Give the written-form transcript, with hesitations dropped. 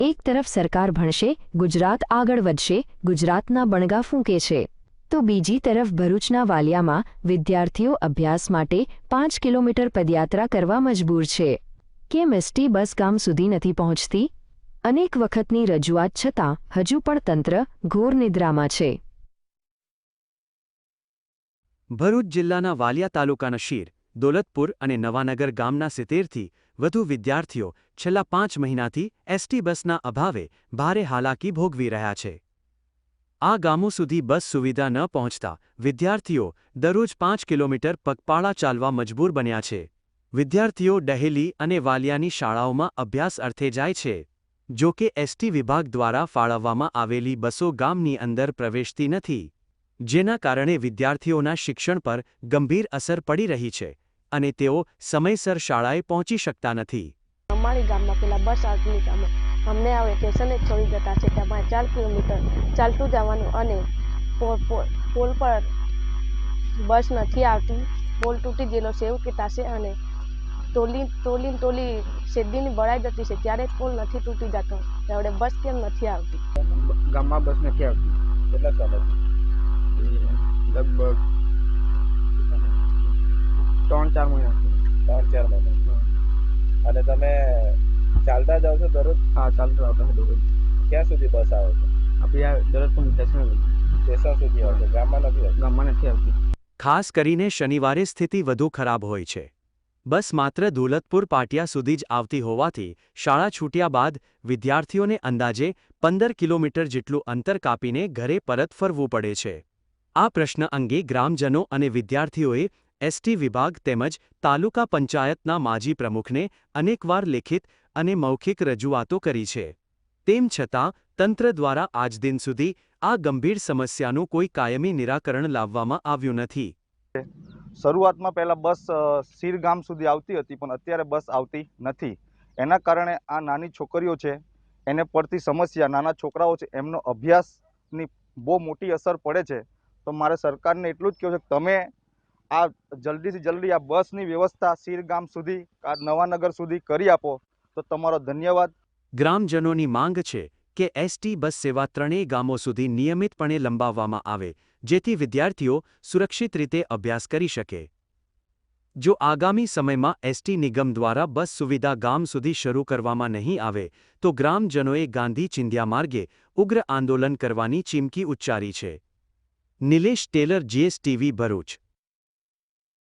એક તરફ સરકાર ભણશે, ગુજરાત આગળ વધશે, ગુજરાતના બણગા ફૂંકે છે, તો બીજી તરફ ભરૂચના વાલિયામાં વિદ્યાર્થીઓ અભ્યાસ માટે 5 કિલોમીટર પદયાત્રા કરવા મજબૂર છે. કેમ એસટી બસ ગામ સુધી નથી પહોંચતી? અનેક વખતની રજૂઆત છતાં હજુ પણ તંત્ર ઘોર નિદ્રામાં છે. ભરૂચ જિલ્લાના વાલિયા તાલુકાના શીર, દોલતપુર અને નવાનગર ગામના 70થી વધુ વિદ્યાર્થીઓ છેલ્લા 5 મહિનાથી એસટી બસના અભાવે ભારે હાલાકી ભોગવી રહ્યા છે. આ ગામો સુધી બસ સુવિધા ન પહોંચતા વિદ્યાર્થીઓ દરરોજ 5 કિલોમીટર પગપાળા ચાલવા મજબૂર બન્યા છે. વિદ્યાર્થીઓ ડહેલી અને વાલિયાની શાળાઓમાં અભ્યાસ અર્થે જાય છે. જો કે એસટી વિભાગ દ્વારા ફાળવવામાં આવેલી બસો ગામની અંદર પ્રવેશતી નથી, જેના કારણે વિદ્યાર્થીઓના શિક્ષણ પર ગંભીર અસર પડી રહી છે અને તેઓ સમયસર શાળાએ પહોંચી શકતા નથી. અમારી ગામમાં પેલા બસ આવતી ગામે અમને આવે સ્ટેશને છોડી જતા છે. ત્યાં 4 કિલોમીટર ચાલતું જવાનું અને પોલ પર બસ નથી આવતી. પોલ તૂટી ગયેલો છે એવું કહેતા છે અને ટોલી શેરડીની બળાઈ જતી છે ત્યારે પોલ નથી તૂટી જતો. ત્યારે બસ કેમ નથી આવતી? ગામમાં બસ નથી આવતી. કેટલા સમયથી? લગભગ 3-4 મહિના. 3-4 મહિના. અને તમે ચાલતા જાઓ છો દરરોજ? હા, ચાલતું આવતા હતો. ક્યાં સુધી બસ આવે છે? આપણે દરરોજ સ્ટેશન સુધી આવે છે, ગામમાં નથી આવતી? ગામમાં નથી આવતી. ખાસ કરીને શનિવારે સ્થિતિ વધુ ખરાબ હોય છે. બસ માત્ર દોલતપુર પાટિયા સુધી જ આવતી હોવાથી શાળા છૂટ્યા બાદ વિદ્યાર્થીઓને અંદાજે 15 કિલોમીટર જેટલું અંતર કાપીને ઘરે પરત ફરવું પડે છે. આ પ્રશ્ન અંગે ગ્રામજનો અને વિદ્યાર્થીઓએ એસટી વિભાગ તેમજ તાલુકા પંચાયતના માજી પ્રમુખને અનેકવાર લેખિત અને મૌખિક રજૂઆતો કરી છે. તેમ છતાં તંત્ર દ્વારા આજ દિન સુધી આ ગંભીર સમસ્યાનું કોઈ કાયમી નિરાકરણ લાવવામાં આવ્યું નથી. શરૂઆતમાં પહેલાં બસ શીર ગામ સુધી આવતી હતી, પણ અત્યારે બસ આવતી નથી. એના કારણે આ નાની છોકરીઓ છે એને પડતી સમસ્યા, નાના છોકરાઓ છે એમનો અભ્યાસની બહુ મોટી અસર પડે છે. તો મારે સરકારને એટલું જ કહેવું છે કે તમે આ જલ્દીથી જલ્દી આ બસની વ્યવસ્થા શીર ગામ સુધી, નવાનગર સુધી કરી આપો તો તમારો ધન્યવાદ. ગ્રામજનોની માંગ છે કે એસટી બસ સેવા ત્રણેય ગામો સુધી નિયમિતપણે લંબાવવામાં આવે, જેથી વિદ્યાર્થીઓ સુરક્ષિત રીતે અભ્યાસ કરી શકે. જો આગામી સમયમાં એસટી નિગમ દ્વારા બસ સુવિધા ગામ સુધી શરૂ કરવામાં નહીં આવે તો ગ્રામજનોએ ગાંધી ચિંધ્યા માર્ગે ઉગ્ર આંદોલન કરવાની ચીમકી ઉચ્ચારી છે. Nilesh Tailor, GSTV, Bharuch.